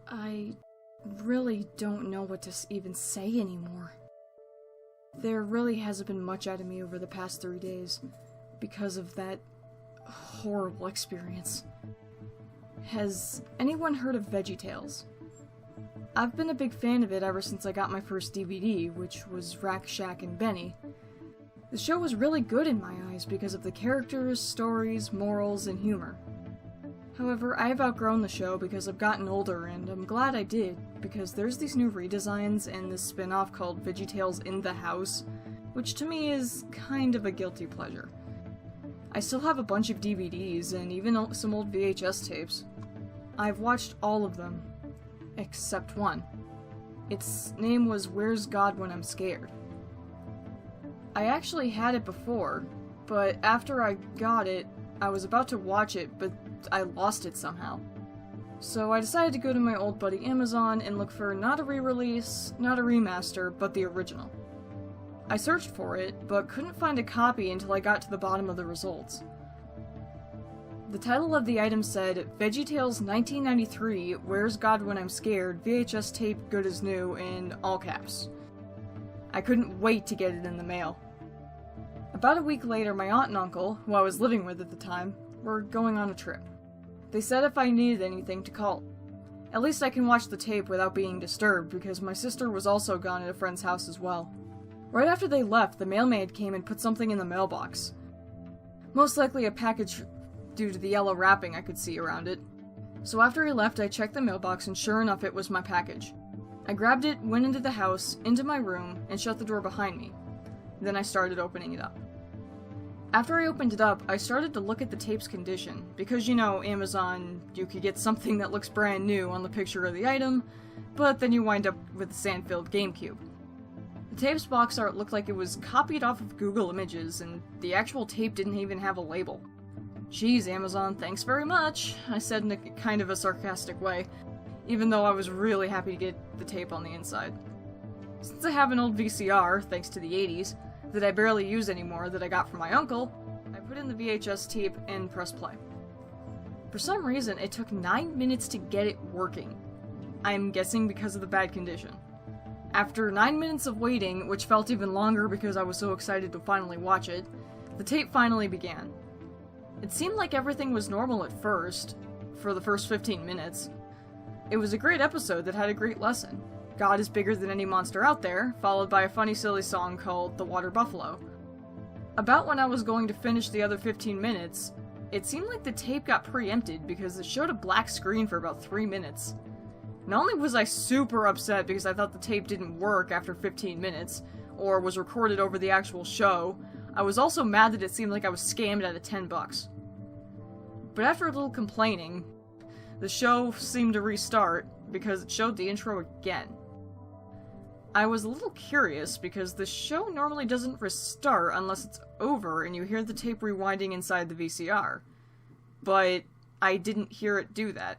I really don't know what to even say anymore. There really hasn't been much out of me over the past 3 days because of that horrible experience. Has anyone heard of Veggietales? I've been a big fan of it ever since I got my first DVD, which was Rack, Shack, and Benny. The show was really good in my eyes because of the characters, stories, morals, and humor. However, I have outgrown the show because I've gotten older, and I'm glad I did, because there's these new redesigns and this spin-off called Veggietales in the House, which to me is kind of a guilty pleasure. I still have a bunch of DVDs and even some old VHS tapes. I've watched all of them, except one. Its name was Where's God When I'm Scared? I actually had it before, but after I got it, I was about to watch it, but I lost it somehow. So I decided to go to my old buddy Amazon and look for not a re-release, not a remaster, but the original. I searched for it, but couldn't find a copy until I got to the bottom of the results. The title of the item said, Veggietales 1993, Where's God When I'm Scared, VHS tape good as new, in all caps. I couldn't wait to get it in the mail. About a week later, my aunt and uncle, who I was living with at the time, were going on a trip. They said if I needed anything to call. At least I can watch the tape without being disturbed, because my sister was also gone at a friend's house as well. Right after they left, the mailmaid came and put something in the mailbox. Most likely a package due to the yellow wrapping I could see around it. So after he left, I checked the mailbox and sure enough it was my package. I grabbed it, went into the house, into my room, and shut the door behind me. Then I started opening it up. After I opened it up, I started to look at the tape's condition, because you know, Amazon, you could get something that looks brand new on the picture of the item, but then you wind up with a sand-filled GameCube. The tape's box art looked like it was copied off of Google Images, and the actual tape didn't even have a label. Geez, Amazon, thanks very much, I said in a kind of a sarcastic way, even though I was really happy to get the tape on the inside. Since I have an old VCR, thanks to the 80s, that I barely use anymore that I got from my uncle, I put in the VHS tape and pressed play. For some reason, it took 9 minutes to get it working. I'm guessing because of the bad condition. After 9 minutes of waiting, which felt even longer because I was so excited to finally watch it, the tape finally began. It seemed like everything was normal at first, for the first 15 minutes. It was a great episode that had a great lesson. God is bigger than any monster out there, followed by a funny silly song called The Water Buffalo. About when I was going to finish the other 15 minutes, it seemed like the tape got preempted because it showed a black screen for about 3 minutes. Not only was I super upset because I thought the tape didn't work after 15 minutes, or was recorded over the actual show, I was also mad that it seemed like I was scammed out of $10. But after a little complaining, the show seemed to restart because it showed the intro again. I was a little curious because the show normally doesn't restart unless it's over and you hear the tape rewinding inside the VCR. But I didn't hear it do that.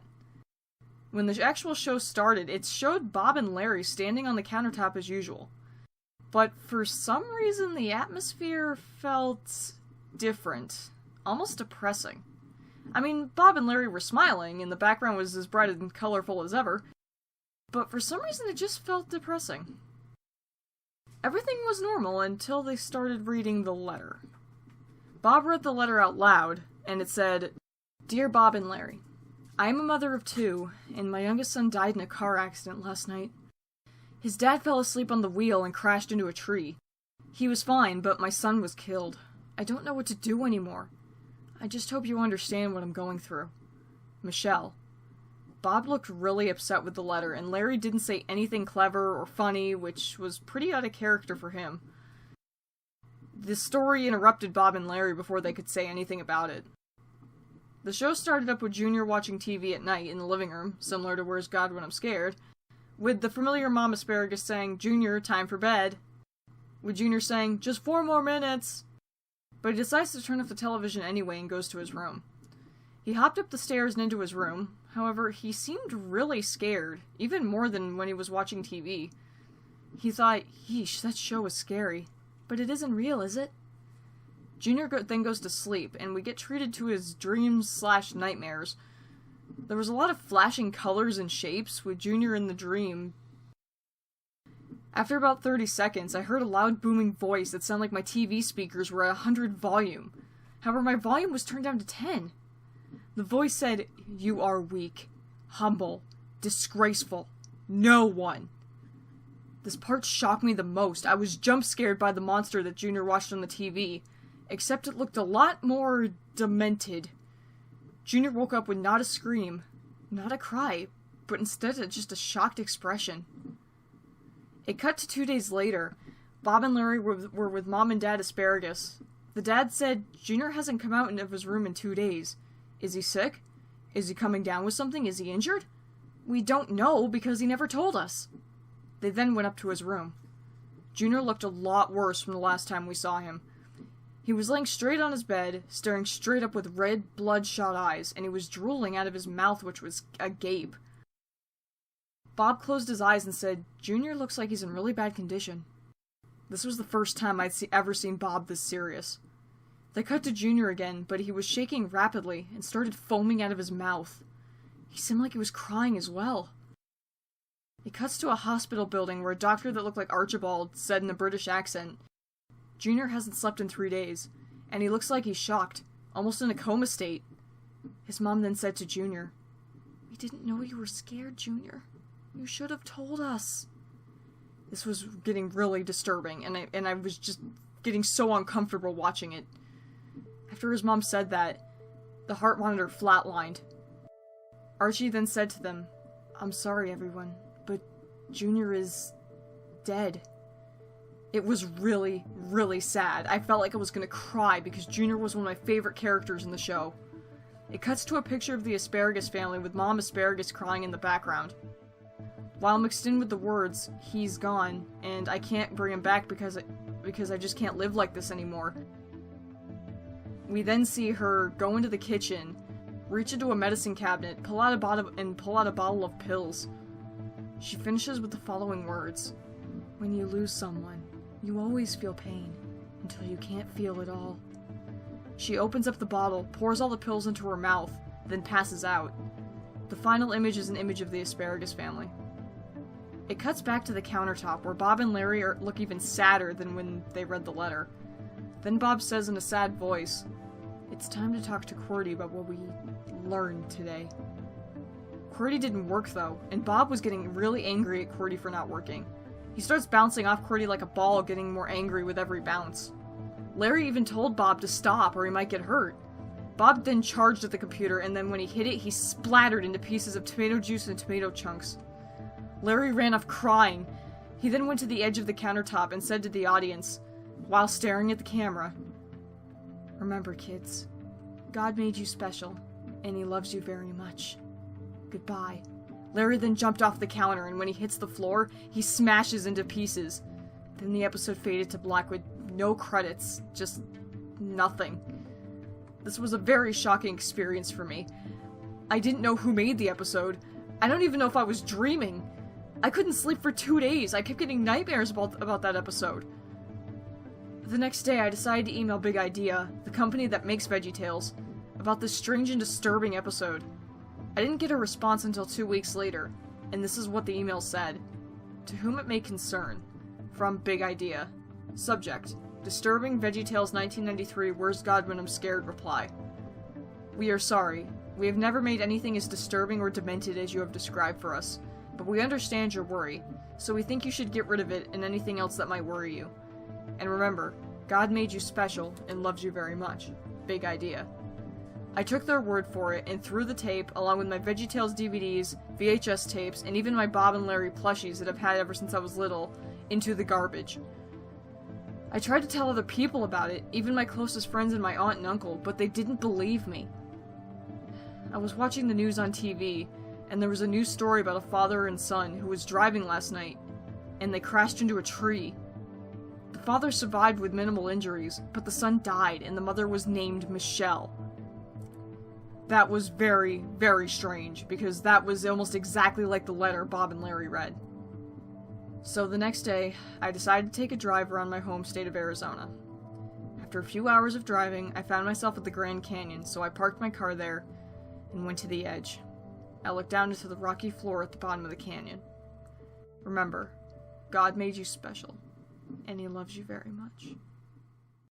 When the actual show started, it showed Bob and Larry standing on the countertop as usual. But for some reason the atmosphere felt different, almost depressing. I mean, Bob and Larry were smiling and the background was as bright and colorful as ever, but for some reason it just felt depressing. Everything was normal until they started reading the letter. Bob read the letter out loud, and it said, Dear Bob and Larry, I am a mother of 2, and my youngest son died in a car accident last night. His dad fell asleep on the wheel and crashed into a tree. He was fine, but my son was killed. I don't know what to do anymore. I just hope you understand what I'm going through. Michelle. Bob looked really upset with the letter, and Larry didn't say anything clever or funny, which was pretty out of character for him. The story interrupted Bob and Larry before they could say anything about it. The show started up with Junior watching TV at night in the living room, similar to Where's God When I'm Scared, with the familiar Mom Asparagus saying, Junior, time for bed, with Junior saying, just 4 more minutes, but he decides to turn off the television anyway and goes to his room. He hopped up the stairs and into his room. However, he seemed really scared, even more than when he was watching TV. He thought, yeesh, that show is scary. But it isn't real, is it? Junior then goes to sleep, and we get treated to his dreams/nightmares. There was a lot of flashing colors and shapes, with Junior in the dream. After about 30 seconds, I heard a loud booming voice that sounded like my TV speakers were at 100 volume. However, my volume was turned down to 10. The voice said, "You are weak, humble, disgraceful, no one." This part shocked me the most. I was jump scared by the monster that Junior watched on the TV, except it looked a lot more demented. Junior woke up with not a scream, not a cry, but instead just a shocked expression. It cut to 2 days later. Bob and Larry were with Mom and Dad Asparagus. The dad said, "Junior hasn't come out of his room in 2 days. Is he sick? Is he coming down with something? Is he injured? We don't know because he never told us." They then went up to his room. Junior looked a lot worse from the last time we saw him. He was laying straight on his bed, staring straight up with red, bloodshot eyes, and he was drooling out of his mouth, which was agape. Bob closed his eyes and said, "Junior looks like he's in really bad condition." This was the first time I'd ever seen Bob this serious. They cut to Junior again, but he was shaking rapidly and started foaming out of his mouth. He seemed like he was crying as well. It cuts to a hospital building where a doctor that looked like Archibald said in a British accent, "Junior hasn't slept in 3 days, and he looks like he's shocked, almost in a coma state." His mom then said to Junior, "We didn't know you were scared, Junior. You should have told us." This was getting really disturbing, and I was just getting so uncomfortable watching it. After his mom said that, the heart monitor flatlined. Archie then said to them, "I'm sorry, everyone, but Junior is dead." It was really, really sad. I felt like I was gonna cry because Junior was one of my favorite characters in the show. It cuts to a picture of the Asparagus family with Mom Asparagus crying in the background. While mixed in with the words, "He's gone, and I can't bring him back because I just can't live like this anymore." We then see her go into the kitchen, reach into a medicine cabinet, pull out a bottle of pills. She finishes with the following words: "When you lose someone, you always feel pain, until you can't feel it all." She opens up the bottle, pours all the pills into her mouth, then passes out. The final image is an image of the Asparagus family. It cuts back to the countertop, where Bob and Larry look even sadder than when they read the letter. Then Bob says in a sad voice, "It's time to talk to Qwerty about what we learned today." Qwerty didn't work though, and Bob was getting really angry at Qwerty for not working. He starts bouncing off Qwerty like a ball, getting more angry with every bounce. Larry even told Bob to stop or he might get hurt. Bob then charged at the computer, and then when he hit it, he splattered into pieces of tomato juice and tomato chunks. Larry ran off crying. He then went to the edge of the countertop and said to the audience, while staring at the camera, "Remember, kids, God made you special, and he loves you very much. Goodbye." Larry then jumped off the counter, and when he hits the floor, he smashes into pieces. Then the episode faded to black with no credits, just nothing. This was a very shocking experience for me. I didn't know who made the episode. I don't even know if I was dreaming. I couldn't sleep for 2 days. I kept getting nightmares about that episode. The next day, I decided to email Big Idea, the company that makes Veggietales, about this strange and disturbing episode. I didn't get a response until 2 weeks later, and this is what the email said. "To whom it may concern. From Big Idea. Subject: Disturbing Veggietales 1993 Where's God When I'm Scared reply. We are sorry. We have never made anything as disturbing or demented as you have described for us, but we understand your worry, so we think you should get rid of it and anything else that might worry you. And remember, God made you special and loves you very much. Big Idea." I took their word for it and threw the tape, along with my Veggietales DVDs, VHS tapes, and even my Bob and Larry plushies that I've had ever since I was little, into the garbage. I tried to tell other people about it, even my closest friends and my aunt and uncle, but they didn't believe me. I was watching the news on TV, and there was a news story about a father and son who was driving last night, and they crashed into a tree. The father survived with minimal injuries, but the son died, and the mother was named Michelle. That was very, very strange, because that was almost exactly like the letter Bob and Larry read. So the next day, I decided to take a drive around my home state of Arizona. After a few hours of driving, I found myself at the Grand Canyon, so I parked my car there and went to the edge. I look down into the rocky floor at the bottom of the canyon. Remember, God made you special, and He loves you very much.